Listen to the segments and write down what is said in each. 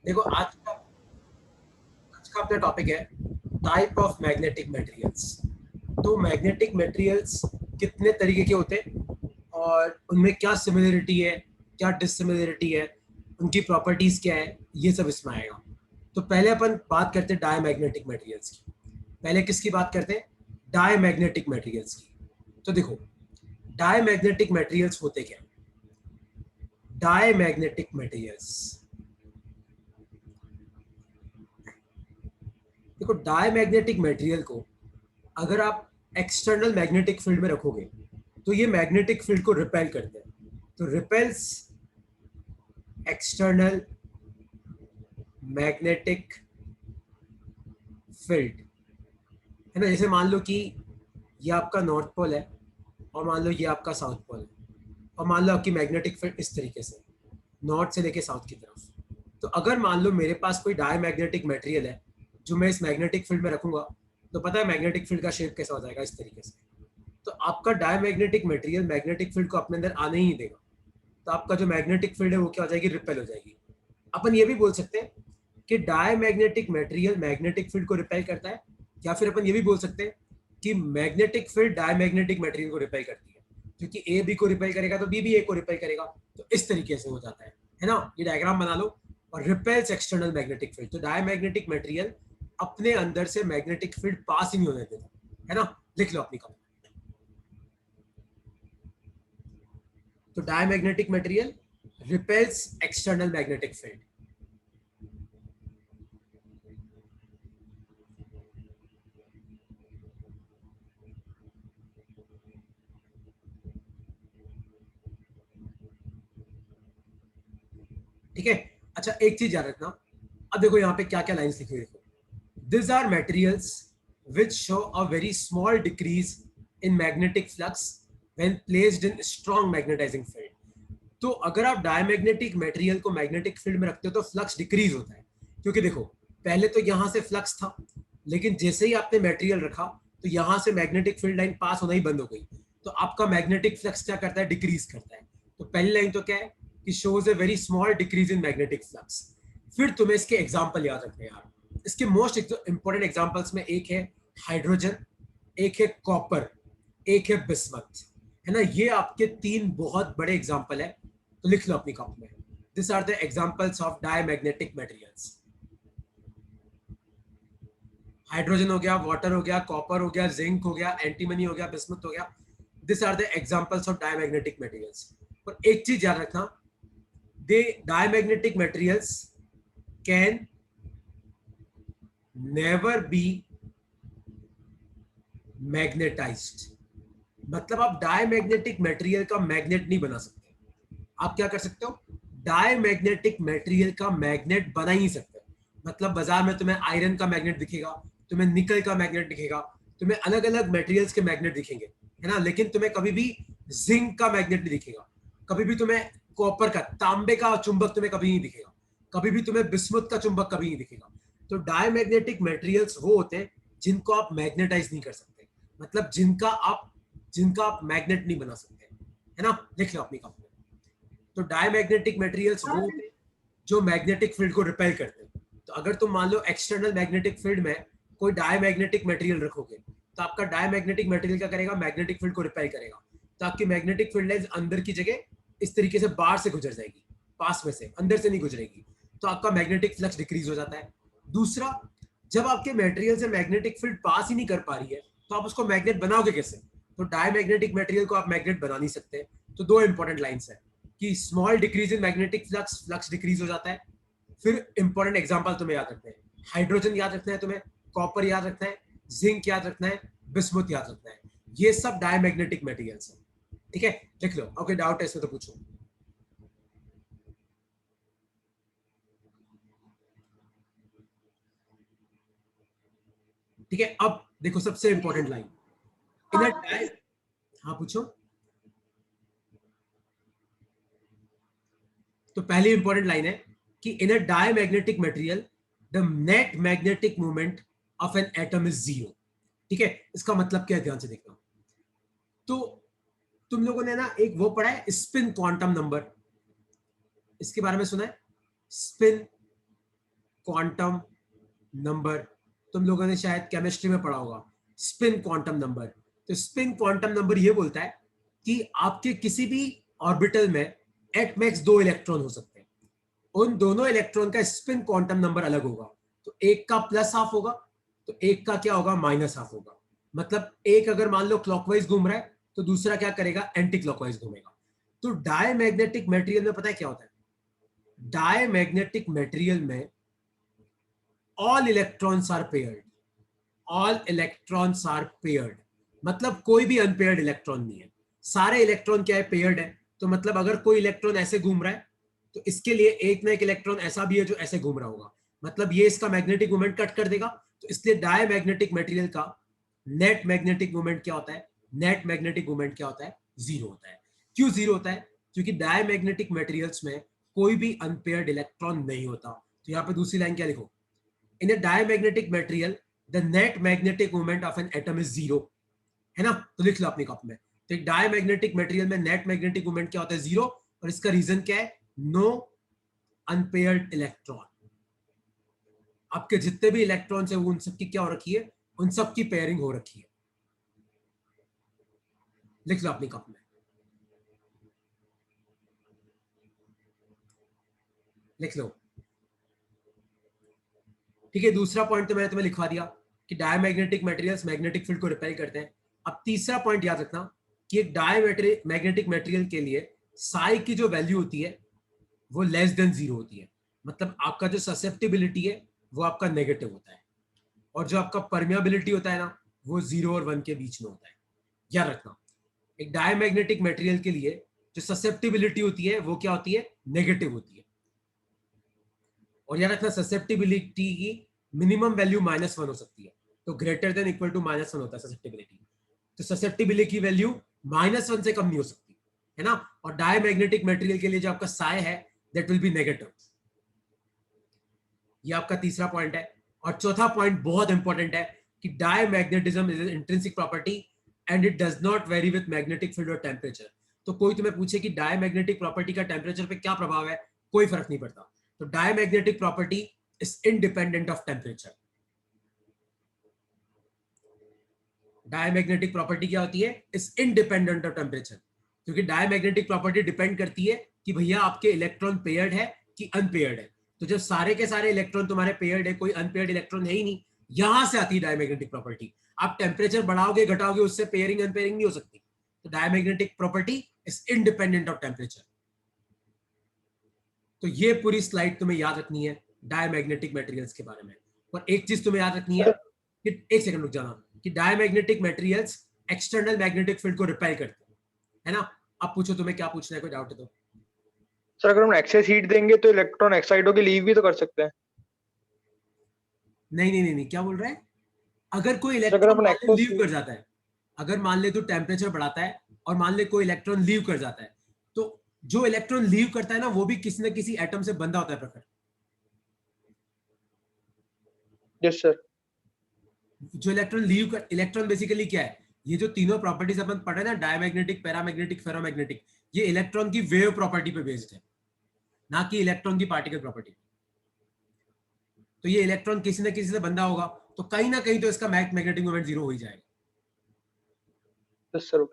देखो आज का अपना टॉपिक है टाइप ऑफ मैग्नेटिक मटेरियल्स। तो मैग्नेटिक मटेरियल्स कितने तरीके के होते हैं और उनमें क्या सिमिलरिटी है, क्या डिससिमिलरिटी है, उनकी प्रॉपर्टीज क्या है, ये सब इसमें आएगा। तो पहले अपन बात करते हैं डायमैग्नेटिक मटेरियल्स की। पहले किसकी बात करते हैं? डायमैग्नेटिक मटेरियल्स की। तो देखो, डायमैग्नेटिक मटेरियल्स होते क्या? डायमैग्नेटिक मटेरियल्स, देखो डायमैग्नेटिक मटेरियल को अगर आप एक्सटर्नल मैग्नेटिक फील्ड में रखोगे तो ये मैग्नेटिक फील्ड को रिपेल करते हैं। तो रिपेल्स एक्सटर्नल मैग्नेटिक फील्ड, है ना। जैसे मान लो कि ये आपका नॉर्थ पोल है और मान लो ये आपका साउथ पोल है, और मान लो आपकी मैग्नेटिक फील्ड इस तरीके से नॉर्थ से लेके साउथ की तरफ। तो अगर मान लो मेरे पास कोई डायमैग्नेटिक मटेरियल है जो मैं इस मैग्नेटिक फील्ड में रखूंगा, तो पता है मैग्नेटिक फील्ड का शेप कैसा हो जाएगा? इस तरीके से। तो आपका डायमैग्नेटिक मटेरियल मैग्नेटिक फील्ड को अपने अंदर आने ही देगा। तो आपका जो मैग्नेटिक फील्ड है वो क्या हो जाएगी? रिपेल हो जाएगी। अपन ये भी बोल सकते हैं कि डायमैग्नेटिक मटेरियल मैग्नेटिक फील्ड को रिपेल करता है, या फिर अपन ये भी बोल सकते हैं कि मैग्नेटिक फील्ड डायमैग्नेटिक मटेरियल को रिपेल करती है, क्योंकि ए बी को रिपेल करेगा तो बी भी ए को रिपेल करेगा। तो इस तरीके से हो जाता है ना। ये डायग्राम बना लो। और रिपेल्स एक्सटर्नल मैग्नेटिक फील्ड, तो डायमैग्नेटिक मटेरियल अपने अंदर से मैग्नेटिक फील्ड पास ही नहीं होने देता, है ना। लिख लो अपनी कॉपी। तो diamagnetic material repels external magnetic field. ठीक है। अच्छा, एक चीज याद रखना। अब देखो यहाँ पे क्या क्या लाइन्स लिखी हुई, देखो। This are materials which show a very small decrease in magnetic flux when placed in strong magnetizing field। तो अगर आप डायमैग्नेटिक मटेरियल को मैग्नेटिक फील्ड में रखते हो तो फ्लक्स डिक्रीज होता है। क्योंकि देखो, पहले तो यहां से फ्लक्स था, लेकिन जैसे ही आपने मटेरियल रखा तो यहां से मैग्नेटिक फील्ड लाइन पास होना ही बंद हो गई। तो आपका मैग्नेटिक फ्लक्स क्या करता है? डिक्रीज करता है। तो पहली लाइन तो क्या है कि shows a very small decrease in magnetic flux. फिर तुम्हें इसके एग्जाम्पल याद रखने यार। इसके मोस्ट इंपॉर्टेंट एग्जाम्पल्स में एक है हाइड्रोजन, एक है कॉपर, एक है बिस्मथ, है ना। ये आपके तीन बहुत बड़े एग्जाम्पल है। तो लिख लो अपनी कॉपी में, this are the examples of diamagnetic materials. Hydrogen हो गया, वाटर हो गया, कॉपर हो गया, जिंक हो गया, एंटीमनी हो गया, बिस्मथ हो गया। This are the examples of diamagnetic materials. और एक चीज याद रखना, they diamagnetic materials can never be magnetized. मतलब आप डायमैग्नेटिक मटेरियल का मैग्नेट नहीं बना सकते। आप क्या कर सकते हो? डायमैग्नेटिक मटेरियल का मैग्नेट बना ही नहीं सकते। मतलब बाजार में तुम्हें आयरन का मैग्नेट दिखेगा, तुम्हें निकल का मैग्नेट दिखेगा, तुम्हें अलग अलग मटेरियल्स के मैग्नेट दिखेंगे, है ना। लेकिन तुम्हें कभी भी जिंक का मैग्नेट नहीं दिखेगा, कभी भी तुम्हें कॉपर का, तांबे का चुंबक तुम्हें कभी नहीं दिखेगा, कभी भी तुम्हें बिस्मुथ का चुंबक कभी नहीं दिखेगा। तो डायमैग्नेटिक मटेरियल्स वो होते हैं जिनको आप मैग्नेटाइज नहीं कर सकते, मतलब जिनका आप मैग्नेट नहीं बना सकते, है ना। लिख लो अपनी कॉपी में। तो डायमैग्नेटिक मटेरियल्स वो होते हैं जो मैग्नेटिक फील्ड को रिपेल करते हैं। तो अगर तुम मान लो एक्सटर्नल मैग्नेटिक फील्ड में कोई डायमैग्नेटिक मटेरियल रखोगे, तो आपका डायमैग्नेटिक मटेरियल क्या करेगा? मैग्नेटिक फील्ड को रिपेल करेगा। तो आपकी मैग्नेटिक फील्ड लाइंस अंदर की जगह इस तरीके से बाहर से गुजर जाएगी, पास में से, अंदर से नहीं गुजरेगी। तो आपका मैग्नेटिक फ्लक्स डिक्रीज हो जाता है। दूसरा, जब आपके मटेरियल से मैग्नेटिक फील्ड पास ही नहीं कर पा रही है, तो आप उसको मैग्नेट बनाओगे कैसे? तो डायमैग्नेटिक मटेरियल को आप मैग्नेट बना नहीं सकते। तो दो इंपॉर्टेंट लाइंस है कि small decrease in magnetic flux, flux decrease हो जाता है। फिर इंपॉर्टेंट एग्जांपल तुम्हें याद रखना है, हाइड्रोजन याद रखना है तुम्हें, कॉपर याद रखना है, जिंक याद रखना है, बिस्मुथ याद रखना है। ये सब डायमैग्नेटिक मटेरियल्स है। ठीक है, लिख लो। ओके, डाउट है इसमें तो पूछो। ठीक है, अब देखो सबसे इंपॉर्टेंट लाइन इन डाय, हाँ पूछो। तो पहली इंपॉर्टेंट लाइन है कि in a diamagnetic material the net magnetic movement of an atom is zero. ठीक है, इसका मतलब क्या है? ध्यान से देखना। तो तुम लोगों ने ना एक वो पढ़ा है, स्पिन क्वांटम नंबर, इसके बारे में सुना है? स्पिन क्वांटम नंबर, तुम लोगों ने शायद केमिस्ट्री में पढ़ा होगा, स्पिन क्वांटम नंबर। तो स्पिन क्वांटम नंबर ये बोलता है कि आपके किसी भी ऑर्बिटल में एट मैक्स 2 इलेक्ट्रॉन हो सकते हैं, उन दोनों इलेक्ट्रॉन का स्पिन क्वांटम नंबर अलग होगा। तो एक का प्लस हाफ होगा, तो एक का क्या होगा, माइनस हाफ होगा। मतलब एक अगर मान लो क्लॉकवाइज घूम रहा है तो दूसरा क्या करेगा, एंटी क्लॉकवाइज घूमेगा। तो डायमैग्नेटिक मटेरियल में पता है क्या होता है, डायमैग्नेटिक मटेरियल में all electrons are paired, all electrons are paired, मतलब कोई भी अनपेयर्ड इलेक्ट्रॉन नहीं है, सारे इलेक्ट्रॉन क्या है, पेयर्ड है। तो मतलब अगर कोई इलेक्ट्रॉन ऐसे घूम रहा है तो इसके लिए एक ना एक इलेक्ट्रॉन ऐसा भी है जो ऐसे घूम रहा होगा, मतलब ये इसका मैग्नेटिक मोमेंट कट कर देगा। तो इसलिए डायमैग्नेटिक मटेरियल का नेट मैग्नेटिक मोमेंट क्या होता है, नेट मैग्नेटिक मोमेंट क्या होता है, जीरो होता है। क्यों जीरो होता है, क्योंकि डायमैग्नेटिक मटेरियल्स में कोई भी अनपेयर्ड इलेक्ट्रॉन नहीं होता। तो यहाँ पे दूसरी लाइन क्या लिखो, इन a diamagnetic material the net magnetic moment of an atom is zero, है ना। तो लिख लो अपनी कॉपी में, तो एक डायमैग्नेटिक मटेरियल में नेट मैग्नेटिक मोमेंट क्या होता है, जीरो। और इसका रीजन क्या है, नो अनपेयर्ड इलेक्ट्रॉन। आपके जितने भी इलेक्ट्रॉन्स है वो उन सबकी क्या हो रखी है, उन सबकी पेयरिंग हो रखी है। लिख लो अपनी कॉपी में, लिख लो। ठीक है, दूसरा पॉइंट तो मैंने तुम्हें लिखवा दिया कि डायमैग्नेटिक मटेरियल्स मैग्नेटिक फील्ड को रिपेल करते हैं। अब तीसरा पॉइंट याद रखना कि एक डायमैग्नेटिक मटेरियल के लिए साई की जो वैल्यू होती है वो लेस देन जीरो होती है, मतलब आपका जो ससेप्टिबिलिटी है वो आपका नेगेटिव होता है, और जो आपका परमियाबिलिटी होता है ना वो 0 और 1 के बीच में होता है। याद रखना, एक डायमैग्नेटिक मटेरियल के लिए जो ससेप्टिबिलिटी होती है वो क्या होती है, नेगेटिव होती है। और याद रखना ससेप्टिबिलिटी की मिनिमम वैल्यू -1 हो सकती है, तो ग्रेटर देन इक्वल टू -1 होता है ससेप्टिबिलिटी। तो ससेप्टिबिलिटी की वैल्यू -1 से कम नहीं हो सकती, है ना। और डायमैग्नेटिक मटेरियल के लिए जो आपका साय है दैट विल बी नेगेटिव। ये आपका तीसरा पॉइंट है। और चौथा पॉइंट बहुत इंपॉर्टेंट है कि diamagnetism is an intrinsic property and it does not very with magnetic field और टेम्परेचर। तो कोई तुम्हें पूछे कि डायमैग्नेटिक प्रॉपर्टी का टेम्परेचर पे क्या प्रभाव है, कोई फर्क नहीं पड़ता। तो diamagnetic property is independent of temperature. Diamagnetic property क्या होती है, इज इंडिपेंडेंट ऑफ टेम्परेचर, क्योंकि डायमैग्नेटिक प्रॉपर्टी डिपेंड करती है कि भैया आपके इलेक्ट्रॉन पेयर्ड है कि अनपेयर्ड है। तो जब सारे के सारे इलेक्ट्रॉन तुम्हारे पेयर्ड है, कोई अनपेयर्ड इलेक्ट्रॉन है ही नहीं, यहां से आती है डायमैग्नेटिक प्रॉपर्टी। आप टेम्परेचर बढ़ाओगे घटाओगे उससे पेयरिंग अनपेयरिंग नहीं हो सकती। तो diamagnetic property is independent of temperature. तो ये पूरी स्लाइड तुम्हें याद रखनी है डायमैग्नेटिक मटेरियल्स के बारे में। और एक चीज तुम्हें याद रखनी है कि, एक सेकंड रुक जाना, कि diamagnetic materials external magnetic field को रिपेल करते हैं, है ना। अब पूछो तुम्हें क्या पूछना है, कोई डाउट है तो। सर अगर हम एक्सेस हीट देंगे तो इलेक्ट्रॉन एक्साइड होकर लीव भी तो कर सकते हैं। नहीं नहीं नहीं नहीं, क्या बोल रहा है, अगर कोई सर अगर इलेक्ट्रॉन अपन मान ले एक्सेस लीव कर जाता है, अगर मान ले तो टेम्परेचर बढ़ाता है और मान ले कोई इलेक्ट्रॉन लीव कर जाता है, तो जो इलेक्ट्रॉन लीव करता है ना वो भी किसी न किसी एटम से बंधा होता है प्रखर। Yes sir. जो इलेक्ट्रॉन लीव कर, इलेक्ट्रॉन बेसिकली क्या है, ये जो तीनों प्रॉपर्टीज अपन पढ़े ना, डायमैग्नेटिक, पैरामैग्नेटिक, फेरोमैग्नेटिक, ये इलेक्ट्रॉन की वेव प्रॉपर्टी पे बेस्ड है, ना कि इलेक्ट्रॉन की पार्टिकल प्रॉपर्टी। तो ये इलेक्ट्रॉन किसी न किसी से बंधा होगा, तो कहीं ना कहीं तो इसका मैग्नेटिक मोमेंट जीरो हो ही जाएगा। Yes sir.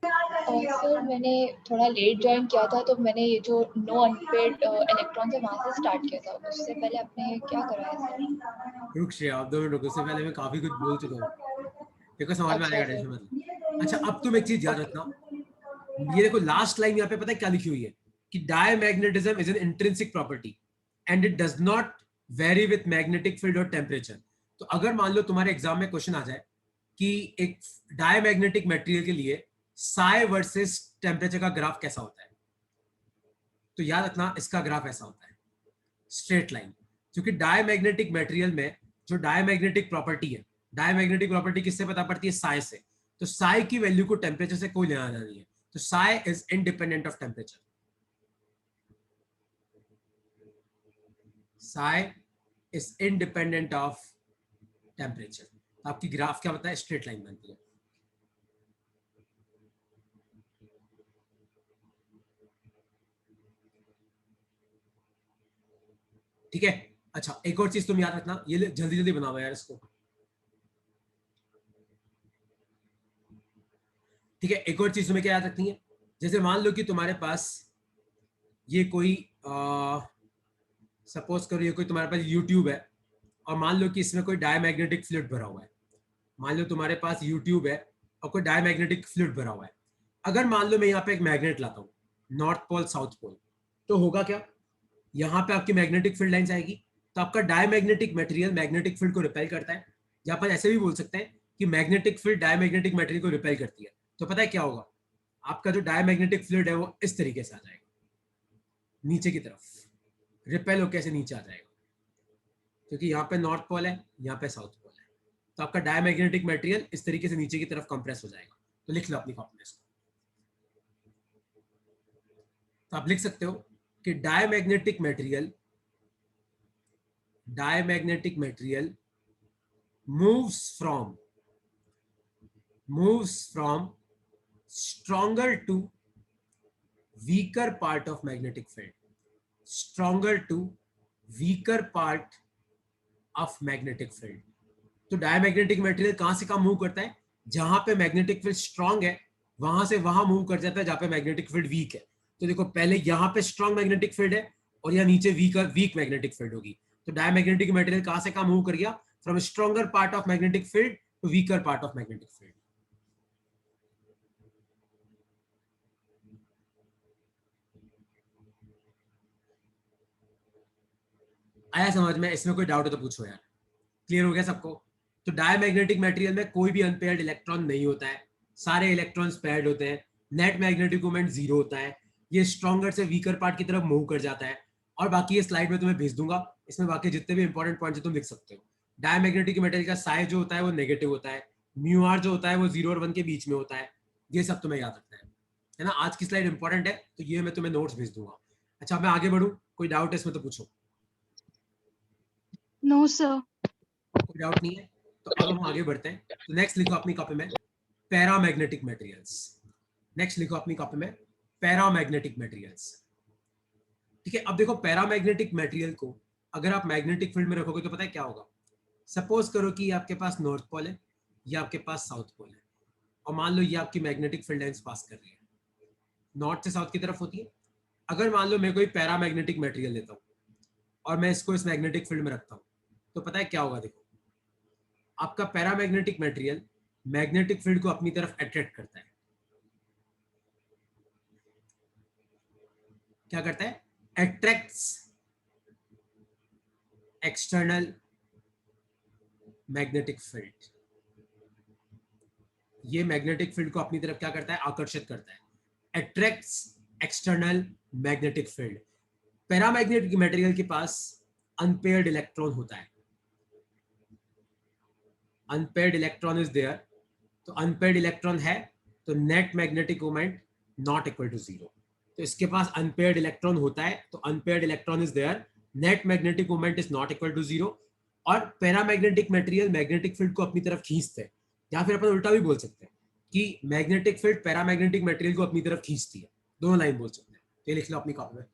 सर मैंने थोड़ा लेट ज्वाइन किया था, तो मैंने ये जो नो अनपेड इलेक्ट्रॉन है वहाँ से स्टार्ट किया था। उससे पहले आपने क्या कराया सर? रुक श्रेया, आप 2 मिनट रुको, उससे पहले मैं काफी कुछ बोल चुका हूँ, देखो समझ में आ अच्छा जाएगा, टेंशन सर। मत लो। अच्छा अब तुम एक चीज याद ओके। रखना, ये देखो लास्ट लाइन यहाँ पे पता है क्या लिखी हुई है, कि diamagnetism is an intrinsic property and it does not very with magnetic field और टेम्परेचर। तो अगर मान लो तुम्हारे एग्जाम में क्वेश्चन आ जाए कि एक डायमैग्नेटिक मटेरियल के लिए साई वर्सेस टेम्परेचर का ग्राफ कैसा होता है, तो याद रखना इसका ग्राफ ऐसा होता है, स्ट्रेट लाइन। क्योंकि डायमैग्नेटिक मटेरियल में जो डायमैग्नेटिक प्रॉपर्टी है, डायमैग्नेटिक प्रॉपर्टी किससे पता पड़ती है, साई से। तो साई की वैल्यू को टेम्परेचर से कोई लेना देना नहीं है, तो Sai is independent of temperature. Sai is independent of temperature. आपकी ग्राफ क्या बताए, स्ट्रेट लाइन बनती है। ठीक है। अच्छा, एक और चीज तुम याद रखना, ये जल्दी जल्दी बनाओ यार इसको। ठीक है, एक और चीज तुम्हें क्या याद रखनी है, जैसे मान लो कि तुम्हारे पास ये कोई सपोज करो ये कोई तुम्हारे पास यूट्यूब है, और मान लो कि इसमें कोई डायमैग्नेटिक फ्लूइड भरा हुआ है। मान लो तुम्हारे पास यूट्यूब है और कोई डायमैग्नेटिक फ्लूइड भरा हुआ है। अगर मान लो मैं यहाँ पे एक मैग्नेट लाता हूँ, नॉर्थ पोल साउथ पोल, तो होगा क्या, यहाँ पे आपकी मैग्नेटिक फील्ड लाइंस आएगी, तो आपका डायमैग्नेटिक मटेरियल मैग्नेटिक फील्ड को रिपेल करता है। यहाँ पर ऐसे भी बोल सकते हैं कि मैग्नेटिक फील्ड डायमैग्नेटिक मटेरियल को रिपेल करती है। तो पता है क्या होगा, आपका जो डायमैग्नेटिक फ्लूइड है वो इस तरीके से आ जाएगा, नीचे की तरफ रिपेल होकर ऐसे नीचे आ जाएगा, क्योंकि यहाँ पे नॉर्थ पोल है, यहाँ पे साउथ पोल है। तो आपका डायमैग्नेटिक मटेरियल इस तरीके से नीचे की तरफ कंप्रेस हो जाएगा। तो लिख लो अपनी कॉपी में इसको। तो आप लिख सकते हो कि diamagnetic material moves from stronger to weaker part of magnetic field, stronger to weaker part of magnetic field। तो डायमैग्नेटिक मटेरियल कहां से कहां मूव करता है, जहां पे मैग्नेटिक फील्ड स्ट्रांग है वहां से वहां मूव कर जाता है जहां पे मैग्नेटिक फील्ड वीक है। तो देखो पहले यहाँ पे स्ट्रांग मैग्नेटिक फील्ड है और यहाँ नीचे वीक मैग्नेटिक फील्ड होगी। तो डायमैग्नेटिक मटेरियल कहां से कहां मूव कर गया, from stronger part of magnetic field to weaker part of magnetic field. आया समझ में? इसमें कोई डाउट है तो पूछो यार। क्लियर हो गया सबको? तो डायमैग्नेटिक मटेरियल में कोई भी अनपेयर्ड इलेक्ट्रॉन नहीं होता है, सारे इलेक्ट्रॉन्स पेयर्ड होते हैं, नेट मैग्नेटिक मोमेंट जीरो होता है, ये स्ट्रॉन्गर से वीकर पार्ट की तरफ मूव कर जाता है। और बाकी ये स्लाइड में तुम्हें भेज दूंगा, इसमें बाकी जितने भी इंपॉर्टेंट पॉइंट्स है तुम लिख सकते हो। डायमैग्नेटिक मटेरियल का साइज जो होता है वो नेगेटिव होता है, म्यू आर जो होता है वो 0 और 1 के बीच में होता है। ये सब तुम्हें याद रखना है ना। आज की स्लाइड इंपॉर्टेंट है तो ये मैं तुम्हें नोट्स भेज दूंगा। अच्छा मैं आगे बढ़ू, कोई डाउट है इसमें तो पूछो। No sir. कोई डाउट नहीं है तो अब हम आगे बढ़ते हैं। तो नेक्स्ट लिखो अपनी कॉपी में पैरामैग्नेटिक मटेरियल्स। नेक्स्ट लिखो अपनी कॉपी में पैरामैग्नेटिक मटेरियल्स। ठीक है, अब देखो पैरामैग्नेटिक मटेरियल को अगर आप मैग्नेटिक फील्ड में रखोगे तो पता है क्या होगा। सपोज करो कि आपके पास नॉर्थ पोल है, या आपके पास साउथ पोल है, और मान लो ये आपकी मैग्नेटिक फील्ड लाइंस पास कर रही है, नॉर्थ से साउथ की तरफ होती है। अगर मान लो मैं कोई पैरामैग्नेटिक मटेरियल लेता हूँ और मैं इसको इस मैग्नेटिक फील्ड में रखता हूँ, तो पता है क्या होगा। देखो आपका पैरामैग्नेटिक मटेरियल मैग्नेटिक फील्ड को अपनी तरफ अट्रैक्ट करता है। क्या करता है, अट्रैक्ट्स एक्सटर्नल मैग्नेटिक फील्ड। ये मैग्नेटिक फील्ड को अपनी तरफ क्या करता है, आकर्षित करता है, attracts external magnetic field. Paramagnetic material के पास अनपेयर्ड इलेक्ट्रॉन होता है, अनपेयर्ड इलेक्ट्रॉन इज देयर। तो अनपेयर्ड इलेक्ट्रॉन है तो net magnetic moment not equal to 0। तो इसके पास अनपेयर्ड इलेक्ट्रॉन होता है तो unpaired electron is there, net magnetic moment is not equal to 0। और पैरामैग्नेटिक मटेरियल मैग्नेटिक फील्ड को अपनी तरफ खींचते हैं, या फिर अपन उल्टा भी बोल सकते हैं कि मैग्नेटिक फील्ड पैरामैग्नेटिक मटेरियल को अपनी तरफ खींचती है। दोनों लाइन बोल सकते हैं। ये लिख लो अपनी कॉपी में।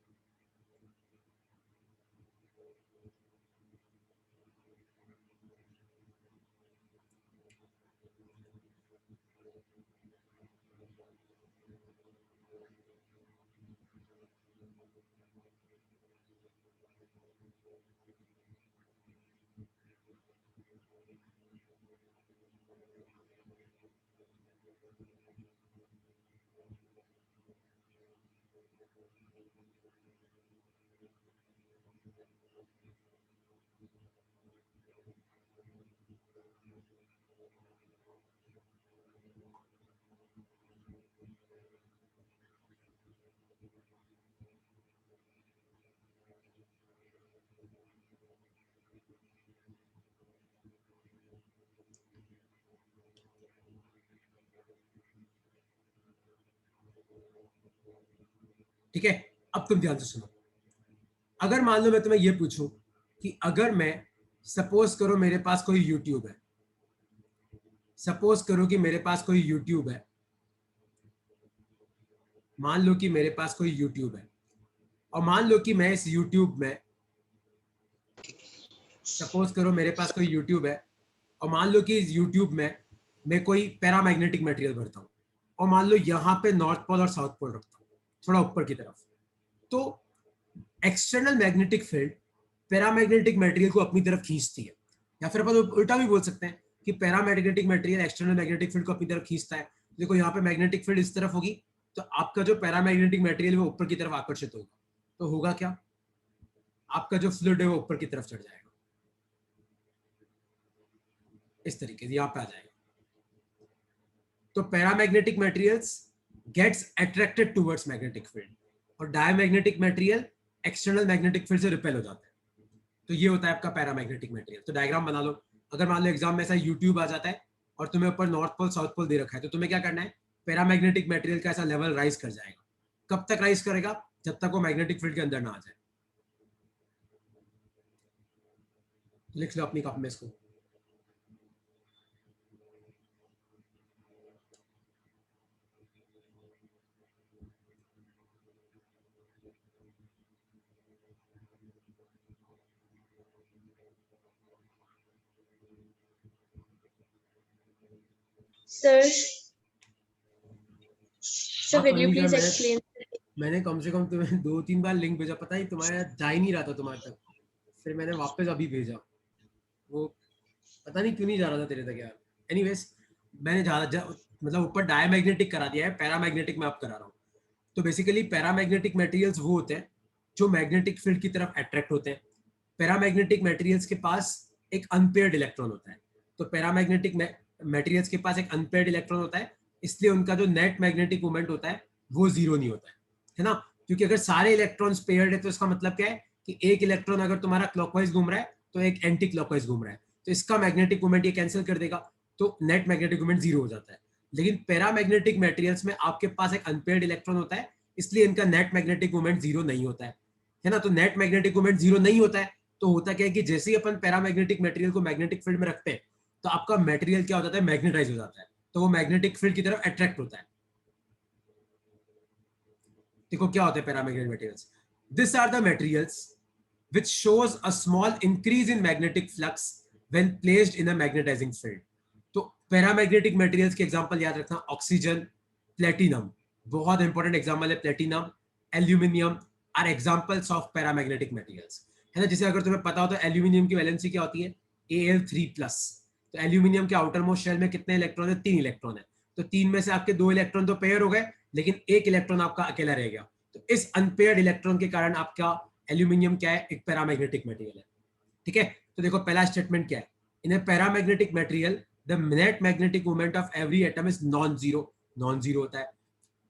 ठीक है, अब तुम ध्यान से सुनो। अगर मान लो मैं तुम्हें यह पूछूं कि अगर मैं सपोज करो मेरे पास कोई यूट्यूब है, सपोज करो कि मेरे पास कोई यूट्यूब है, मान लो कि मेरे पास कोई यूट्यूब है, और मान लो कि मैं इस यूट्यूब में सपोज करो मेरे पास कोई यूट्यूब है और मान लो कि इस यूट्यूब में मैं कोई पैरामैग्नेटिक मटेरियल भरता हूँ और मान लो यहाँ पे नॉर्थ पोल और साउथ पोल रखता हूँ थोड़ा ऊपर की तरफ, तो external magnetic field paramagnetic material को अपनी तरफ खींचती है, या फिर अपन उल्टा भी बोल सकते हैं कि paramagnetic material external magnetic field को अपनी तरफ खींचता है। देखो यहाँ पे मैग्नेटिक फील्ड इस तरफ होगी तो आपका जो पैरामैग्नेटिक मटेरियल है वो ऊपर की तरफ आकर्षित होगा, तो होगा क्या, आपका जो फ्लूइड है वो ऊपर की तरफ चढ़ जाएगा, इस तरीके से यहाँ पे आ जाएगा। तो paramagnetic materials gets attracted towards magnetic field और diamagnetic material external magnetic field से रिपेल हो जाता है। तो ये होता है आपका पैरामैग्नेटिक मटेरियल। तो डायग्राम बना लो, अगर मान लो एग्जाम में ऐसा यूट्यूब आ जाता है और तुम्हें ऊपर नॉर्थ पोल साउथ पोल दे रखा है, तो तुम्हें क्या करना है, पैरामैग्नेटिक मटेरियल का ऐसा लेवल राइज कर जाएगा। कब तक राइज करेगा, जब तक वो मैग्नेटिक फील्ड के अंदर ना आ जाए। लिख लो अपनी कॉपी में इसको। Sir, हाँ, will you तो please मैंने explain? मैंने कम से कम तुम्हें 2-3 बार लिंक भेजा, पता ही तुम्हारे जा ही नहीं रहा था तुम्हारे तक, फिर मैंने वापस अभी भेजा, वो पता नहीं क्यों नहीं जा रहा था तेरे तक यार। एनीवेज मैंने मतलब ऊपर डायमैग्नेटिक करा दिया है, पैरामैग्नेटिक में अब करा रहा हूँ। तो बेसिकली पैरामैग्नेटिक मटेरियल्स वो होते हैं जो मैग्नेटिक फील्ड की तरफ अट्रैक्ट होते हैं। पैरामैग्नेटिक मटेरियल्स के पास एक अनपेयर्ड इलेक्ट्रॉन होता है, तो पैरामैग्नेटिक मटेरियल्स के पास एक अनपेयर्ड इलेक्ट्रॉन होता है, इसलिए उनका जो नेट मैग्नेटिक मोमेंट होता है वो जीरो नहीं होता है ना। क्योंकि अगर सारे इलेक्ट्रॉन्स पेयर्ड है तो इसका मतलब क्या है कि एक इलेक्ट्रॉन अगर तुम्हारा क्लॉकवाइज घूम रहा है तो एक एंटी क्लॉकवाइज घूम रहा है, तो इसका मैग्नेटिक मोमेंट ये कैंसिल कर देगा, तो नेट मैग्नेटिक मोमेंट जीरो हो जाता है। लेकिन पैरामैग्नेटिक मटेरियल्स में आपके पास एक अनपेयर्ड इलेक्ट्रॉन होता है, इसलिए इनका नेट मैग्नेटिक मोमेंट जीरो नहीं होता है ना। तो नेट मैग्नेटिक मोमेंट जीरो नहीं होता है तो होता क्या है कि जैसे ही अपन पैरामैग्नेटिक मटेरियल को मैग्नेटिक फील्ड में रखते हैं तो आपका मटेरियल क्या हो जाता है, मैग्नेटाइज हो जाता है, तो वो मैग्नेटिक फील्ड की तरफ अट्रैक्ट होता है। देखो क्या होता है paramagnetic materials, this are the materials which shows a small increase in magnetic flux when placed in a magnetizing field। तो पैरामैग्नेटिक मटेरियल्स के एग्जांपल याद रखना, ऑक्सीजन, प्लेटिनम, बहुत इंपॉर्टेंट एग्जांपल है platinum, aluminium are examples of paramagnetic materials, है ना। जैसे अगर तुम्हें पता हो तो एल्यूमिनियम की वैलेंसी क्या होती है, Al3+। तो एल्यूमिनियम के आउटर मोस्ट शेल में कितने इलेक्ट्रॉन है, 3 इलेक्ट्रॉन है, तो 3 में से आपके 2 इलेक्ट्रॉन तो पेयर हो गए, लेकिन एक इलेक्ट्रॉन आपका अकेला रह गया। तो इस अनपेयर्ड इलेक्ट्रॉन के कारण आपका एल्यूमिनियम क्या है, एक पैरामैग्नेटिक मटेरियल है। ठीक है, तो देखो पहला स्टेटमेंट क्या है, in a paramagnetic material the net magnetic moment of every atom is non zero, non zero होता है।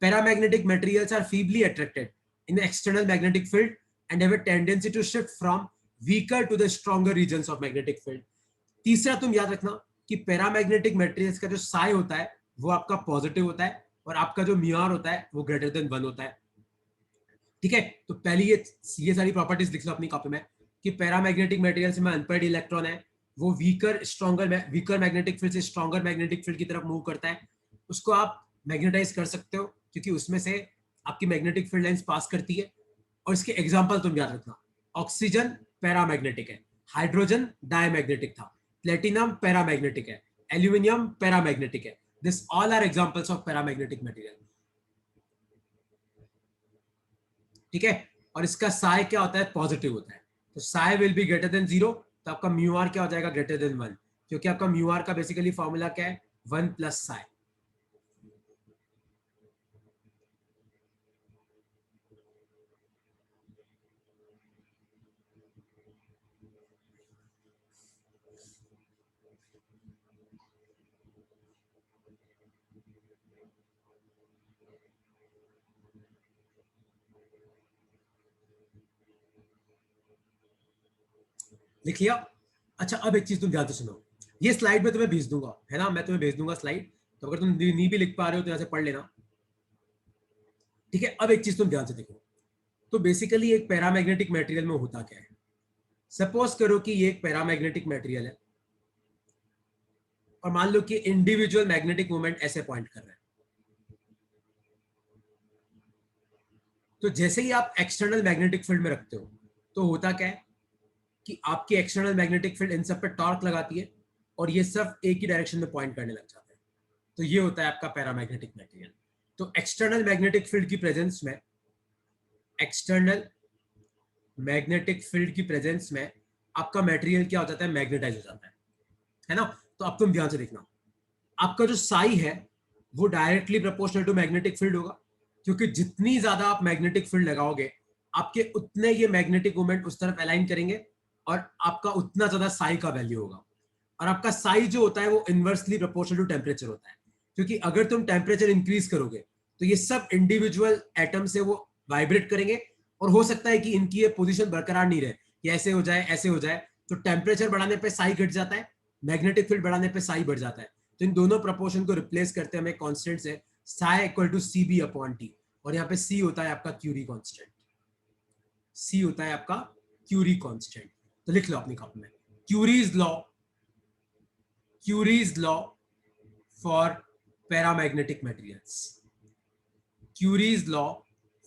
Paramagnetic materials are feebly attracted in external magnetic field and have a tendency to shift from weaker to the stronger regions of magnetic field. तीसरा तुम याद रखना कि paramagnetic materials का जो साई होता है वो आपका पॉजिटिव होता है और आपका जो म्यूआर होता है वो ग्रेटर देन 1 होता है। ठीक है, तो पहली ये सारी प्रॉपर्टीज लिख लो अपनी कॉपी में कि पैरामैग्नेटिक मटेरियल्स में अनपेयर्ड इलेक्ट्रॉन है, वो वीकर मैग्नेटिक फील्ड से स्ट्रॉन्गर मैग्नेटिक फील्ड की तरफ मूव करता है, उसको आप मैग्नेटाइज कर सकते हो क्योंकि उसमें से आपकी मैग्नेटिक फील्ड लाइंस पास करती है। और इसके एग्जांपल तुम याद रखना, ऑक्सीजन पैरामैग्नेटिक है, हाइड्रोजन डायमैग्नेटिक था, प्लेटिनम पैरामैग्नेटिक है, एल्यूमिनियम पैरामैग्नेटिक है, this all are examples of paramagnetic material. ठीक है, और इसका साई क्या होता है, पॉजिटिव होता है, तो Sai will be greater than 0, तो आपका म्यू आर क्या हो जाएगा, ग्रेटर देन 1, क्योंकि आपका म्यू आर का बेसिकली फॉर्मूला क्या है, 1 प्लस साई। लिख लिया। अच्छा, अब एक चीज तुम ध्यान से सुनो, ये स्लाइड में तुम्हें भेज दूंगा, है ना, मैं तुम्हें भेज दूंगा स्लाइड, तो अगर तुम नहीं भी लिख पा रहे हो तो यहाँ से पढ़ लेना। ठीक है, अब एक चीज तुम ध्यान से देखो, तो बेसिकली एक पैरामैग्नेटिक मटेरियल में होता क्या है, सपोज करो कि ये एक पैरामैग्नेटिक मटेरियल है और मान लो कि इंडिविजुअल मैग्नेटिक मोमेंट ऐसे पॉइंट कर रहे हैं, तो जैसे ही आप एक्सटर्नल मैग्नेटिक फील्ड में रखते हो तो होता क्या है कि आपकी एक्सटर्नल मैग्नेटिक फील्ड इन सब पे टॉर्क लगाती है और ये सब एक ही डायरेक्शन में पॉइंट करने लग जाते हैं। तो ये होता है आपका पैरामैग्नेटिक मटेरियल। तो एक्सटर्नल मैग्नेटिक फील्ड की प्रेजेंस में, एक्सटर्नल मैग्नेटिक फील्ड की प्रेजेंस में आपका मटेरियल क्या हो जाता है, मैग्नेटाइज हो जाता है ना। तो अब तुम ध्यान से देखना, आपका जो साई है वो directly proportional to magnetic field होगा, क्योंकि जितनी ज्यादा आप मैग्नेटिक फील्ड लगाओगे आपके उतने ये मैग्नेटिक मोमेंट उस तरफ अलाइन करेंगे और आपका उतना ज्यादा साई का वैल्यू होगा। और आपका साई जो होता है वो इनवर्सली प्रोपोर्शनल टू टेम्परेचर होता है, क्योंकि अगर तुम टेम्परेचर इंक्रीज करोगे तो ये सब इंडिविजुअल एटम से वो वाइब्रेट करेंगे और हो सकता है कि इनकी ये पोजीशन बरकरार नहीं रहे, कि ऐसे हो जाए ऐसे हो जाए। तो टेम्परेचर बढ़ाने पे साई घट जाता है, मैग्नेटिक फील्ड बढ़ाने पे साई बढ़ जाता है। तो इन दोनों प्रोपोर्शन को रिप्लेस करते हमें कांस्टेंट से psi equal to CB upon T, और यहाँ पे C होता है आपका क्यूरी कांस्टेंट, C होता है आपका क्यूरी कांस्टेंट। तो लिख लो अपनी कॉपी में, curies law for paramagnetic materials, curies law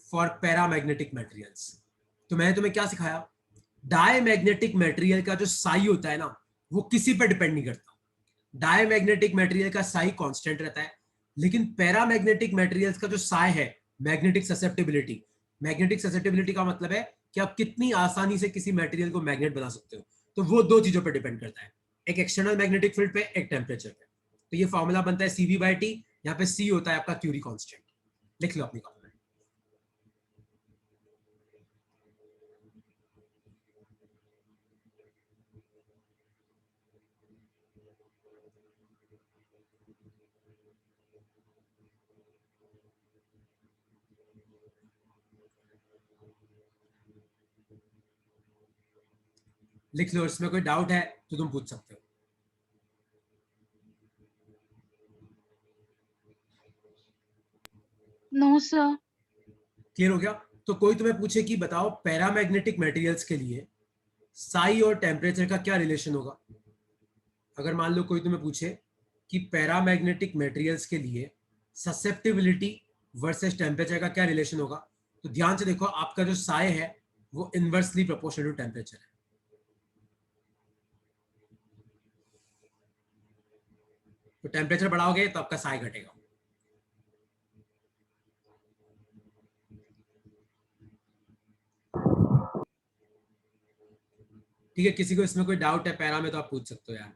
for paramagnetic materials. तो मैंने तुम्हें क्या सिखाया, डायमैग्नेटिक मटेरियल का जो साई होता है ना वो किसी पर डिपेंड नहीं करता। डायमैग्नेटिक मटेरियल का साई कांस्टेंट रहता है, लेकिन पैरामैग्नेटिक मटेरियल्स का जो साई है, मैग्नेटिक ससेप्टिबिलिटी, मैग्नेटिक ससेप्टिबिलिटी का मतलब है कि आप कितनी आसानी से किसी मटेरियल को मैग्नेट बना सकते हो। तो वो दो चीजों पर डिपेंड करता है, एक एक्सटर्नल मैग्नेटिक फील्ड पे, एक टेम्परेचर पे। तो ये फॉर्मूला बनता है CB/T, यहाँ पे C होता है आपका क्यूरी कांस्टेंट। लिख लो अपनी कॉपी में। लिख लो, इसमें कोई डाउट है तो तुम पूछ सकते हो। No sir. क्लियर हो गया? तो कोई तुम्हें पूछे कि बताओ पैरामैग्नेटिक मटेरियल्स के लिए साई और टेम्परेचर का क्या रिलेशन होगा। अगर मान लो कोई तुम्हें पूछे कि पैरामैग्नेटिक मटेरियल्स के लिए ससेप्टिबिलिटी वर्सेस टेम्परेचर का क्या रिलेशन होगा, तो ध्यान से देखो, आपका जो साई है वो इनवर्सली प्रोपोर्शनल टू टेम्परेचर है। तो टेम्परेचर बढ़ाओगे तो आपका साई घटेगा। ठीक है, किसी को इसमें कोई डाउट है पैरा में तो आप पूछ सकते हो यार।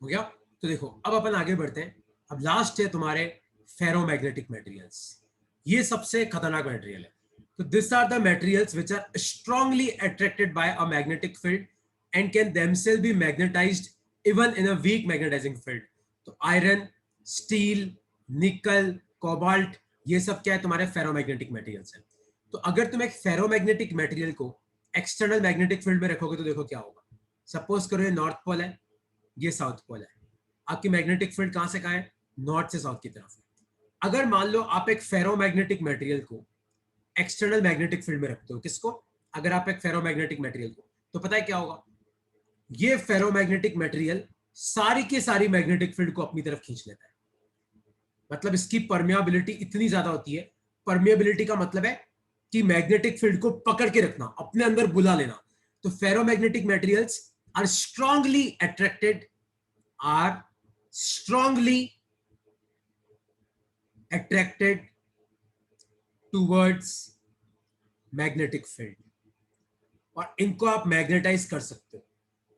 हो गया? तो देखो अब अपन आगे बढ़ते हैं। अब लास्ट है तुम्हारे फेरोमैग्नेटिक मटेरियल्स। ये सबसे खतरनाक मटेरियल है। तो this are the materials which are strongly attracted by a magnetic field and can themselves be magnetized even in a weak magnetizing field. तो आयरन, स्टील, निकल, कोबाल्ट, ये सब क्या है, तुम्हारे फेरोमैग्नेटिक मटेरियल्स हैं। तो अगर तुम एक फेरोमैग्नेटिक मटेरियल को एक्सटर्नल मैग्नेटिक फील्ड में रखोगे तो देखो क्या होगा। सपोज करो ये नॉर्थ पोल है, ये साउथ पोल है, आपकी मैग्नेटिक फील्ड कहां से कहां है, नॉर्थ से साउथ की तरफ है। अगर मान लो आप एक फेरोमैग्नेटिक मटेरियल को एक्सटर्नल मैग्नेटिक फील्ड में रखते हो, किसको, अगर आप एक फेरोमैग्नेटिक मटेरियल को, तो पता है क्या होगा, ये फेरोमैग्नेटिक मटेरियल सारी की सारी मैग्नेटिक फील्ड को अपनी तरफ खींच लेता है। मतलब इसकी परमियाबिलिटी इतनी ज्यादा होती है। परमियाबिलिटी का मतलब है कि मैग्नेटिक फील्ड को पकड़ के रखना, अपने अंदर बुला लेना। तो ferromagnetic materials are strongly attracted, are strongly attracted towards magnetic field, और इनको आप मैग्नेटाइज कर सकते हो,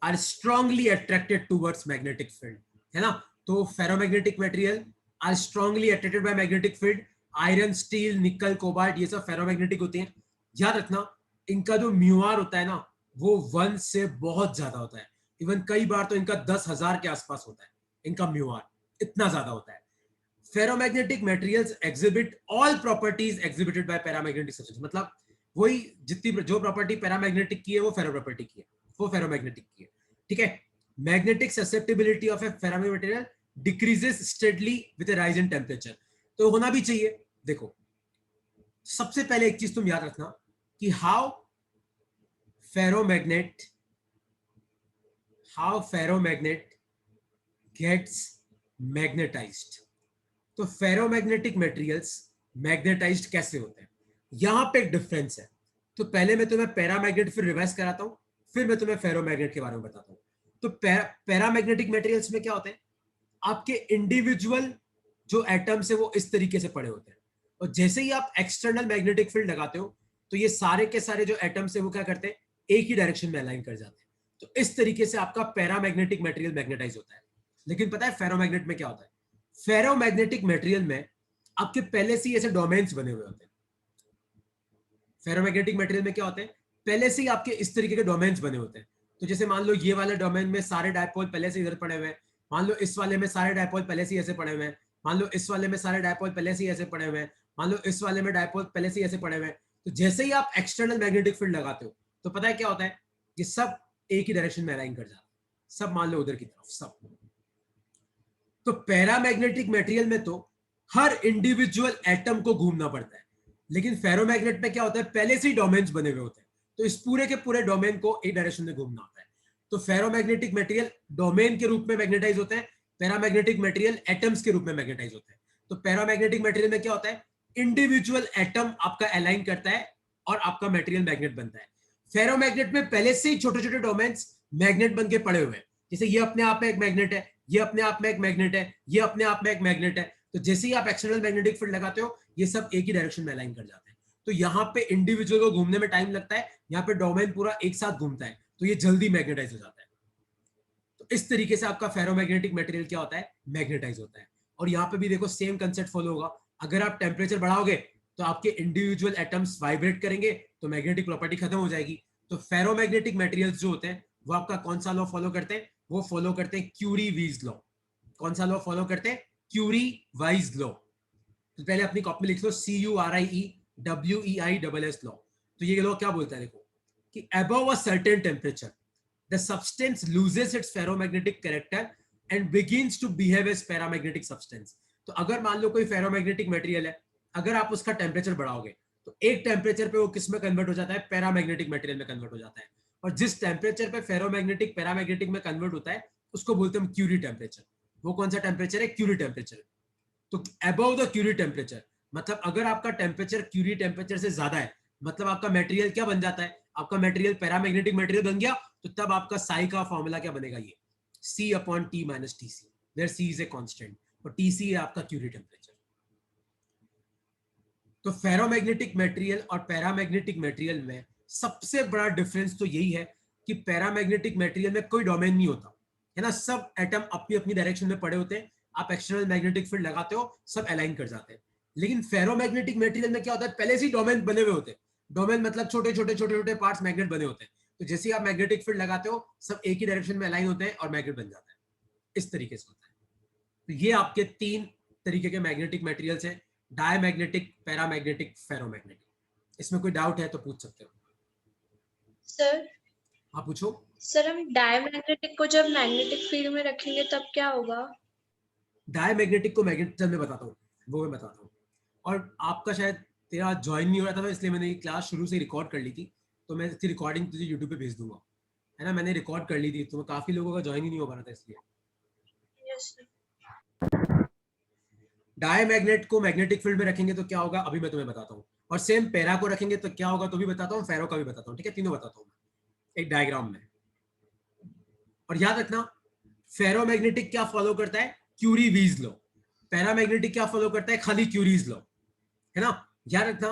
are strongly attracted towards magnetic field, है ना। तो ferromagnetic material are strongly attracted by magnetic field. Iron, steel, nickel, cobalt, ये सब फेरोमैग्नेटिक होते हैं। याद रखना, इनका जो म्यूआर होता है ना वो 1 से बहुत ज्यादा होता है। इवन कई बार तो इनका 10,000 के आसपास होता है, इनका म्यूआर इतना ज्यादा होता है। Ferromagnetic materials exhibit all properties exhibited by paramagnetic substance. मतलब वही जितनी जो प्रॉपर्टी पैरामैग्नेटिक की है वो फेरो प्रॉपर्टी की है, वो फेरोमैग्नेटिक की है। ठीक है, magnetic susceptibility of A फेरामैग्नेटिक material decreases steadily with rise in temperature. तो होना भी चाहिए। देखो सबसे पहले एक चीज तुम याद रखना कि हाउ फेरोमैग्नेट गेट्स मैग्नेटाइज्ड। तो फेरोमैग्नेटिक मटेरियल्स मैग्नेटाइज्ड कैसे होते हैं, यहां पे एक डिफरेंस है। तो पहले मैं तुम्हें पैरामैग्नेट फिर रिवाइज कराता हूं, फिर मैं तुम्हें फेरोमैग्नेट के बारे में बताता हूं। तो पैरामैग्नेटिक मटेरियल्स में क्या होते हैं, आपके इंडिविजुअल जो एटम्स है वो इस तरीके से पड़े होते हैं, और जैसे ही आप एक्सटर्नल मैग्नेटिक फील्ड लगाते हो तो ये सारे के सारे जो एटम्स है वो क्या करते हैं, एक ही डायरेक्शन में अलाइन कर जाते हैं। तो इस तरीके से आपका पैरामैग्नेटिक मटेरियल मैग्नेटाइज होता है। लेकिन पता है फेरोमैग्नेट में क्या होता है, फेरोमैग्नेटिक मटेरियल में आपके पहले से ही ऐसे डोमेन्स बने हुए होते हैं। फेरोमैग्नेटिक मटेरियल में क्या होते हैं, पहले से ही आपके इस तरीके के डोमेन्स बने होते हैं। तो जैसे मान लो ये वाले डोमेन में सारे डायपोल पहले से इधर पड़े हुए हैं, मान लो इस वाले में सारे डायपोल पहले से ऐसे पड़े हुए हैं, मान लो इस वाले में सारे डायपोल पहले से ऐसे पड़े हुए हैं, मान लो इस वाले में डायपोल पहले से ऐसे पड़े हुए हैं। तो जैसे ही आप एक्सटर्नल मैग्नेटिक फील्ड लगाते हो तो पता है क्या होता है, ये सब एक ही डायरेक्शन में अलाइन कर जाता है, सब मान लो उधर की तरफ सब। तो पैरामैग्नेटिक मटेरियल में तो हर इंडिविजुअल एटम को घूमना पड़ता है, लेकिन फेरोमैग्नेट में क्या होता है, पहले से ही डोमेन्स बने हुए होते हैं, तो इस पूरे के पूरे डोमेन को एक डायरेक्शन में घूमना होता है। तो फेरोमैग्नेटिक मटेरियल डोमेन के रूप में मैग्नेटाइज होते हैं, पैरामैग्नेटिक मटेरियल एटम्स के रूप में मैग्नेटाइज होते हैं। तो पैरामैग्नेटिक मटेरियल में क्या होता है, इंडिविजुअल एटम आपका अलाइन करता है और आपका मटेरियल मैग्नेट बनता है। फेरोमैग्नेट में पहले से ही छोटे छोटे डोमेन्स मैग्नेट बन के पड़े हुए हैं, जैसे ये अपने आप में एक मैग्नेट है, ये अपने आप में एक मैग्नेट है, ये अपने आप में एक मैग्नेट है। तो जैसे ही आप एक्सटर्नल मैग्नेटिक फील्ड लगाते हो ये सब एक ही डायरेक्शन में अलाइन कर जाते हैं। तो यहाँ पे इंडिविजुअल को घूमने में टाइम लगता है, यहाँ पे डोमेन पूरा एक साथ घूमता है, तो ये जल्दी मैग्नेटाइज हो जाता है। तो इस तरीके से आपका फेरोमैग्नेटिक मटेरियल क्या होता है, मैग्नेटाइज होता है। और यहाँ पे भी देखो सेम कंसेप्ट फॉलो होगा, अगर आप टेम्परेचर बढ़ाओगे तो आपके इंडिविजुअल एटम्स वाइब्रेट करेंगे तो मैग्नेटिक प्रॉपर्टी खत्म हो जाएगी। तो फेरोमैग्नेटिक मटेरियल्स जो होते हैं वो आपका कौन सा लॉ फॉलो करते हैं, वो फॉलो करते हैं क्यूरी वीज लॉ। कौन सा लॉ फॉलो करते हैं, क्यूरी वाइज लॉ। तो पहले अपनी कॉपी में लिख लो CURIEWEISS लॉ। तो ये लॉ क्या बोलता है, देखो कि above a certain temperature the substance loses its ferromagnetic character and begins to behave as paramagnetic substance। तो अगर मान लो कोई फेरोमैग्नेटिक मटेरियल है, अगर आप उसका टेम्परेचर बढ़ाओगे तो एक टेम्परेचर पे वो किस में कन्वर्ट हो जाता है, पैरामैग्नेटिक मटेरियल में कन्वर्ट हो जाता है। और जिस टेम्परेचर पे फेरोमैग्नेटिक पैरामैग्नेटिक में कन्वर्ट होता है उसको बोलते हैं क्यूरी टेम्परेचर। वो कौन सा टेम्परेचर है, क्यूरी टेम्परेचर। तो अबव द क्यूरी टेम्परेचर मतलब अगर आपका टेम्परेचर क्यूरी टेम्परेचर से ज्यादा है, मतलब आपका मटेरियल क्या बन जाता है, आपका मटेरियल पैरामैग्नेटिक मटेरियल बन गया। तो तब आपका साई का फॉर्मूला क्या बनेगा, ये C/T - Tc, where C is a constant और Tc है आपका क्यूरी टेम्परेचर। तो फेरोमैग्नेटिक मटेरियल और पैरामैग्नेटिक मटेरियल में सबसे बड़ा डिफरेंस तो यही है कि पैरामैग्नेटिक मटेरियल में कोई डोमेन नहीं होता है ना, सब एटम अपनी अपनी डायरेक्शन में पड़े होते हैं, आप एक्सटर्नल मैग्नेटिक फील्ड लगाते हो सब अलाइन कर जाते हैं। लेकिन फेरोमैग्नेटिक मटेरियल में क्या होता है, पहले से ही डोमेन बने हुए होते हैं। डोमेन मतलब छोटे छोटे छोटे छोटे पार्ट्स मैग्नेट बने होते हैं, तो जैसे ही आप मैग्नेटिक फील्ड लगाते हो सब एक ही डायरेक्शन में अलाइन होते हैं और मैग्नेट बन जाता है। इस तरीके से होता है। तो ये आपके तीन तरीके के मैग्नेटिक मटेरियल्स हैं, डायमैग्नेटिक, पैरामैग्नेटिक, फेरोमैग्नेटिक। इसमें कोई डाउट है तो पूछ सकते हो। सर आप पूछो। सर हम डायमैग्नेटिक को जब मैग्नेटिक फील्ड में रखेंगे तब क्या होगा? डायमैग्नेटिक को मैग्नेटिज्म में बताता हूँ, वो मैं बताता हूँ। और आपका शायद तेरा ज्वाइन नहीं हो रहा था, इसलिए मैंने ये क्लास शुरू से रिकॉर्ड कर ली थी, तो मैं इसकी रिकॉर्डिंग तुझे यूट्यूब पे भेज दूंगा, है ना। मैंने रिकॉर्ड कर ली थी तो काफी लोगों का ज्वाइन ही नहीं हो पा रहा था इसलिए। Yes sir. डायमैग्नेट को मैग्नेटिक फील्ड में रखेंगे तो क्या होगा, अभी मैं तुम्हें बताता हूँ। और सेम पैरा को रखेंगे तो क्या होगा तो भी बताता हूँ, फेरो का भी बताता हूँ, ठीक है, तीनों बताता हूँ एक डायग्राम में। और याद रखना फेरोमैग्नेटिक क्या फॉलो करता है, क्यूरी वीज लॉ। पैरामैग्नेटिक क्या फॉलो करता है, खाली क्यूरीज लॉ, है ना। याद रखना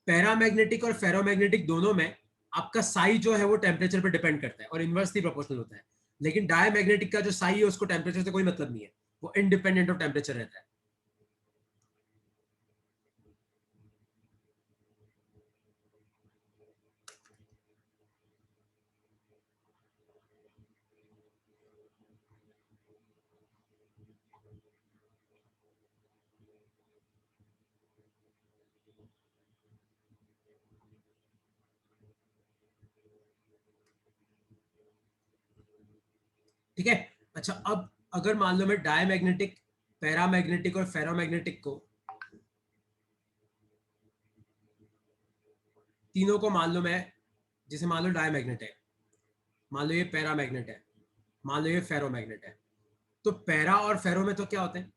पैरामैग्नेटिक और फेरोमैग्नेटिक दोनों में आपका साई जो है वो टेम्परेचर पर डिपेंड करता है और इनवर्सली प्रोपोर्शनल होता है। लेकिन डायमैग्नेटिक का जो साई है उसको टेम्परेचर से कोई मतलब नहीं है, वो इंडिपेंडेंट ऑफ टेम्परेचर रहता है। ठीक है। अच्छा, अब अगर मान लो मैं डायमैग्नेटिक, पैरामैग्नेटिक और फेरोमैग्नेटिक को तीनों को मान लो मैं, जैसे मान लो डायमैग्नेट है, मान लो ये पैरामैग्नेट है, मान लो ये फेरोमैग्नेट है, तो पैरा और फेरो में तो क्या होते हैं,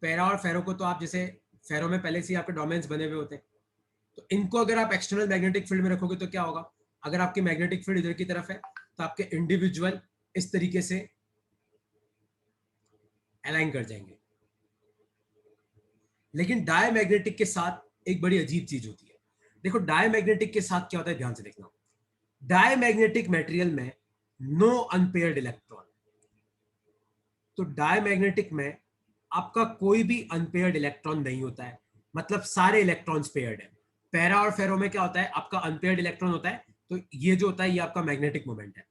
पैरा और फेरो को तो आप जैसे फेरो में पहले से ही आपके डोमेन्स बने हुए होते हैं, तो इनको अगर आप एक्सटर्नल मैग्नेटिक फील्ड में रखोगे तो क्या होगा, अगर आपकी मैग्नेटिक फील्ड इधर की तरफ है तो आपके इंडिविजुअल इस तरीके से अलाइन कर जाएंगे। लेकिन डायमैग्नेटिक के साथ एक बड़ी अजीब चीज होती है। देखो डायमैग्नेटिक के साथ क्या होता है, ध्यान से देखना। डायमैग्नेटिक मटेरियल में नो अनपेयर्ड इलेक्ट्रॉन, तो डायमैग्नेटिक में आपका कोई भी अनपेयर्ड इलेक्ट्रॉन नहीं होता है, मतलब सारे इलेक्ट्रॉन्स पेयर्ड है। पैरा और फेरो में क्या होता है, आपका अनपेयर्ड इलेक्ट्रॉन होता है, तो ये जो होता है ये आपका मैग्नेटिक मोमेंट है।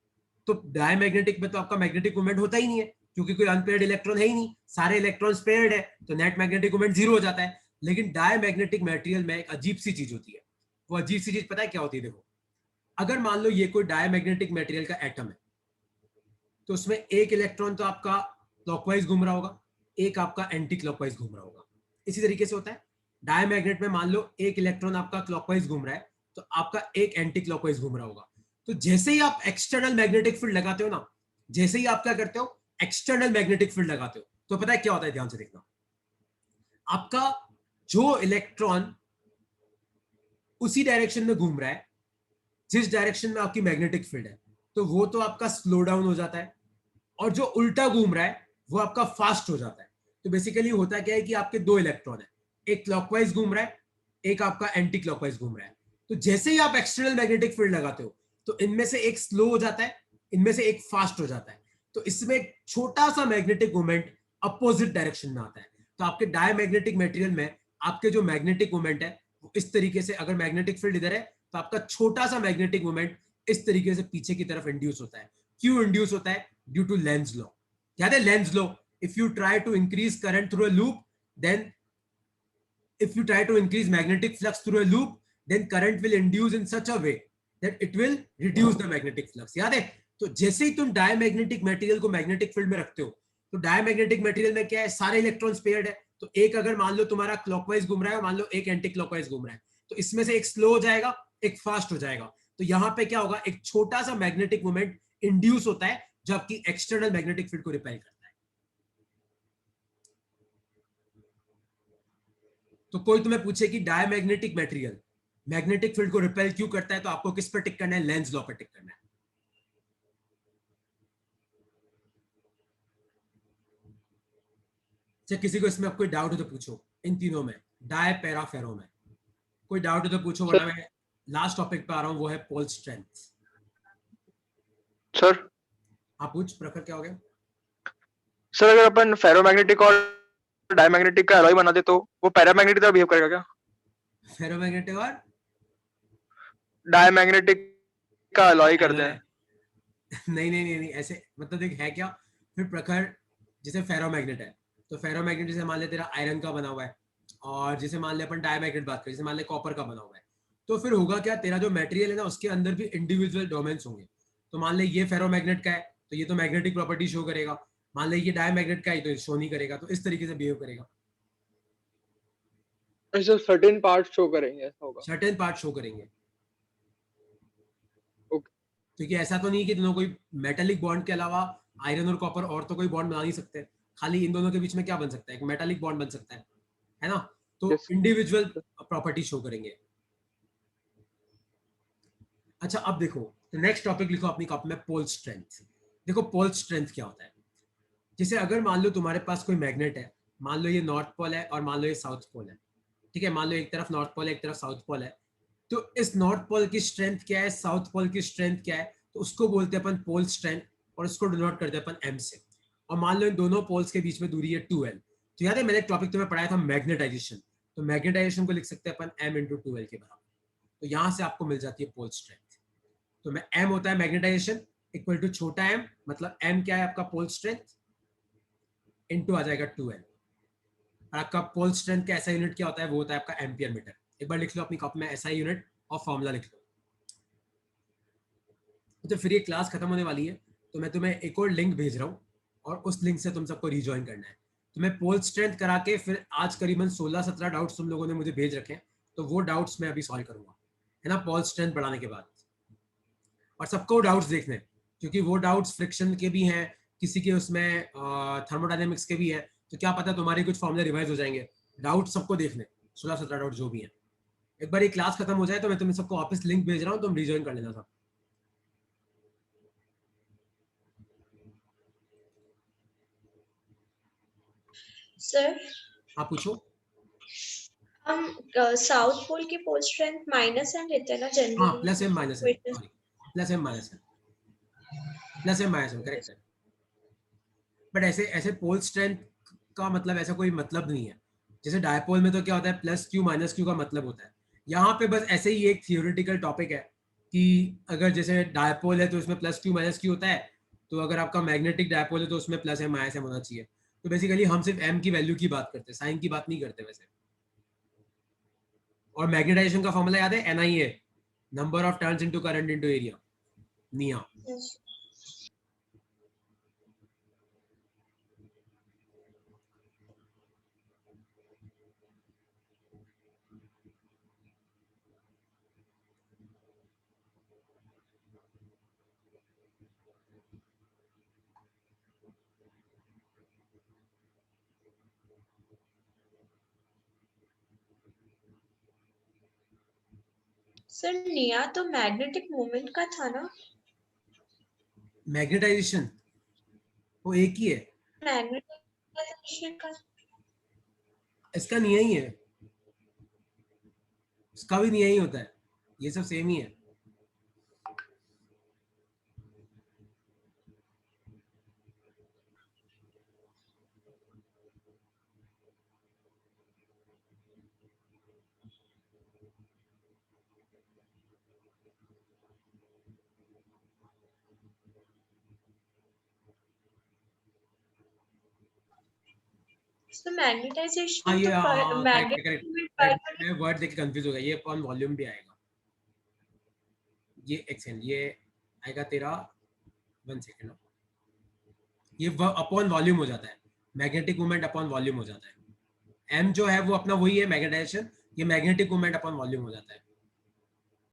तो डायमैग्नेटिक में तो आपका मैग्नेटिक मोमेंट होता ही नहीं है, क्योंकि कोई अनपेयर्ड इलेक्ट्रॉन है ही नहीं, सारे इलेक्ट्रॉन्स पेयर्ड है, तो नेट मैग्नेटिक मोमेंट जीरो हो जाता है। लेकिन डायमैग्नेटिक मटेरियल में एक अजीब सी चीज होती है। वो अजीब सी चीज पता है क्या होती है? देखो, अगर मान लो ये कोई डायमैग्नेटिक मटेरियल का एटम है, तो उसमें एक इलेक्ट्रॉन तो आपका क्लॉकवाइज घूम रहा होगा, एक आपका एंटी क्लॉकवाइज घूम रहा होगा। इसी तरीके से होता है डायमैग्नेट में, मान लो एक इलेक्ट्रॉन आपका क्लॉकवाइज घूम रहा है, तो आपका एक एंटी क्लॉकवाइज घूम रहा होगा। तो जैसे ही आप एक्सटर्नल मैग्नेटिक फील्ड लगाते हो ना, जैसे ही आप क्या करते हो, एक्सटर्नल मैग्नेटिक फील्ड लगाते हो, तो पता है क्या होता है, ध्यान से देखना। आपका जो इलेक्ट्रॉन उसी डायरेक्शन में घूम रहा है जिस डायरेक्शन में आपकी मैग्नेटिक फील्ड है, तो वो तो आपका स्लो डाउन हो जाता है, और जो उल्टा घूम रहा है वो आपका फास्ट हो जाता है। तो बेसिकली होता क्या है कि आपके दो इलेक्ट्रॉन है, एक क्लॉकवाइज घूम रहा है, एक आपका एंटी क्लॉकवाइज घूम रहा है। तो जैसे ही आप एक्सटर्नल मैग्नेटिक फील्ड लगाते हो, तो इनमें से एक स्लो हो जाता है, इनमें से एक फास्ट हो जाता है। तो इसमें एक छोटा सा मैग्नेटिक मोमेंट अपोजिट डायरेक्शन में आता है। तो आपके डायमैग्नेटिक मटेरियल में आपके जो मैग्नेटिक मोमेंट है वो इस तरीके से, अगर मैग्नेटिक फील्ड इधर है तो आपका छोटा सा मैग्नेटिक मोमेंट इस तरीके से पीछे की तरफ इंड्यूस होता है। क्यों इंड्यूस होता है? Due to Lenz law. याद है Lenz law? if you try to increase current through a loop, then if you try to increase magnetic flux through a loop, then current will induce in such a way that it will reduce the magnetic flux. याद है? तो जैसे ही तुम diamagnetic material को magnetic field में रखते हो, तो डायमैग्नेटिक मटेरियल में क्या है, सारे इलेक्ट्रॉन्स पेयर्ड है। तो एक अगर मान लो तुम्हारा क्लॉकवाइज घूम रहा है, मान लो एक एंटी क्लॉकवाइज घूम रहा है, तो इसमें से एक स्लो हो जाएगा, एक फास्ट हो जाएगा। तो यहां पे क्या होगा, एक छोटा सा मैग्नेटिक मोमेंट इंड्यूस होता है जो आपकी एक्सटर्नल मैग्नेटिक फील्ड को रिपेल करता है। तो कोई तुम्हें पूछे कि डायमैग्नेटिक मटेरियल मैग्नेटिक फील्ड को रिपेल क्यों करता है, तो आपको किस पर टिक करना है? लेंज लॉ पर टिक करना है। चाहे किसी को इसमें कोई डाउट हो तो पूछो, इन तीनों में, डाय पैरा फेरो में कोई डाउट हो तो पूछो, वरना मैं लास्ट टॉपिक पे आ रहा हूं, वो है पोल स्ट्रेंथ। सर आप पूछ, प्रखर क्या हो गया? सर अगर अपन फेरोमैग्नेटिक और डायमैग्नेटिक का अलॉय बना दे तो वो पैरामैग्नेटिक तरह बिहेव करेगा क्या? फेरोमैग्नेटिक और डायमैग्नेटिक का अलॉय कर दे। नहीं नहीं नहीं नहीं, ऐसे मतलब देख है क्या, फिर प्रखर जैसे फेरोमैग्नेट है, तो फेरोमैग्नेट जैसे मान ले तेरा आयरन का बना हुआ है, और जैसे मान ले अपन डायमैग्नेट बात करें, जैसे मान ले कॉपर का बना हुआ है, तो फिर होगा क्या, तेरा जो मटेरियल है ना उसके अंदर भी इंडिविजुअल डोमेन्स होंगे। तो मान ले ये फेरोमैग्नेट का है तो ये तो मैग्नेटिक प्रॉपर्टी शो करेगा, मान ले ये डायमैग्नेट का है तो शो नहीं करेगा। तो इस तरीके से बिहेव करेगा, ऐसे सर्टेन पार्ट शो करेंगे, ऐसा होगा। सर्टेन पार्ट शो करेंगे। ओके। क्योंकि ऐसा तो नहीं कि दोनों कोई मेटालिक बॉन्ड के अलावा आयरन और कॉपर और तो कोई बॉन्ड बना नहीं सकते, खाली इन दोनों के बीच में क्या बन सकता है, एक मेटालिक बॉन्ड बन सकता है ना? तो Yes. इंडिविजुअल प्रॉपर्टी शो करेंगे। अच्छा अब देखो, तो नेक्स्ट टॉपिक लिखो अपनी कॉपी में, पोल स्ट्रेंथ। देखो पोल स्ट्रेंथ क्या होता है। जैसे अगर मान लो तुम्हारे पास कोई मैग्नेट है, मान लो ये नॉर्थ पोल है और मान लो ये साउथ पोल है, ठीक है, मान लो एक तरफ नॉर्थ पोल है एक तरफ साउथ पोल है, तो इस नॉर्थ पोल की स्ट्रेंथ क्या है, साउथ पोल की स्ट्रेंथ क्या है, तो उसको बोलते हैं अपन पोल स्ट्रेंथ, और उसको डिनोट करते हैं अपन m से। और मान लो इन दोनों पोल्स के बीच में दूरी है 2l। तो याद है मैंने एक टॉपिक तुम्हें पढ़ाया था मैग्नेटाइजेशन, तो मैग्नेटाइजेशन को लिख सकते हैं अपन m इंटू 2l के बराबर। तो यहां से आपको मिल जाती है पोल स्ट्रेंथ। तो मैं m होता है मैग्नेटाइजेशन इक्वल टू छोटा m, मतलब m क्या है आपका पोल स्ट्रेंथ, इनटू आ जाएगा 2l। और आपका पोल स्ट्रेंथ का ऐसा यूनिट क्या होता है, वो होता है आपका एम्पियर मीटर। एक बार लिख लो अपनी कॉपी में ऐसा यूनिट और फॉर्मूला लिख लो। तो फिर ये क्लास खत्म होने वाली है, तो मैं तुम्हें एक और लिंक भेज रहा हूँ और उस लिंक से तुम सबको रिजॉइन करना है। तो मैं पोल स्ट्रेंथ करा के फिर आज करीबन 16-17 डाउट्स तुम लोगों ने मुझे भेज रखे हैं, तो वो डाउट्स मैं अभी सॉल्व करूंगा, है ना, पोल स्ट्रेंथ बढ़ाने के बाद। और सबको डाउट्स देखने, क्योंकि वो डाउट्स फ्रिक्शन के भी हैं, किसी के उसमें थर्मोडायनेमिक्स के भी है, तो क्या पता तुम्हारे कुछ फॉर्मूले रिवाइज हो जाएंगे। डाउट सबको देखने, 16-17 डाउट जो भी हैं। एक बार ये क्लास खत्म हो जाए तो मैं तुम्हें सबको वापस लिंक भेज रहा हूँ, तुम रिजॉइन कर लेना सब। सर आप पूछो। हम साउथ पोल की पोल स्ट्रेंथ माइनस एन लेते हैं ना हाँ, generally? Plus M minus M, sorry, plus M minus M, plus M minus M, correct है। बट ऐसे ऐसे पोल स्ट्रेंथ का मतलब ऐसा कोई मतलब नहीं है। जैसे डायपोल में तो क्या होता है, प्लस क्यू माइनस क्यू का मतलब होता है। यहाँ पे बस ऐसे ही एक थियोरेटिकल टॉपिक है कि अगर जैसे डायपोल है तो उसमें प्लस क्यू माइनस क्यू होता है, तो अगर आपका मैग्नेटिक डायपोल है तो उसमें प्लस एम माइनस एम होना चाहिए। तो बेसिकली हम सिर्फ एम की वैल्यू की बात करते हैं, साइन की बात नहीं करते वैसे। और मैग्नेटाइजेशन का फॉर्मूला याद है, NIA, number of turns into current into area, निया। सर निया तो मैग्नेटिक मोमेंट का था ना? मैग्नेटाइजेशन वो एक ही है, मैग्नेटाइजेशन का इसका निया ही है, उसका भी निया ही होता है, ये सब सेम ही है। तो मैग्नेटाइजेशन हाँ, ये तो correct magnetic correct moment correct, मैं वर्ड देख के कंफ्यूज हो गया, ये अपॉन वॉल्यूम भी आएगा, ये एक सेकंड, ये आएगा तेरा, 1 सेकंड, ये अपॉन वॉल्यूम हो जाता है, मैग्नेटिक मोमेंट अपॉन वॉल्यूम हो जाता है। एम जो है वो अपना वही है मैग्नेटाइजेशन, ये मैग्नेटिक मोमेंट अपॉन वॉल्यूम हो जाता है।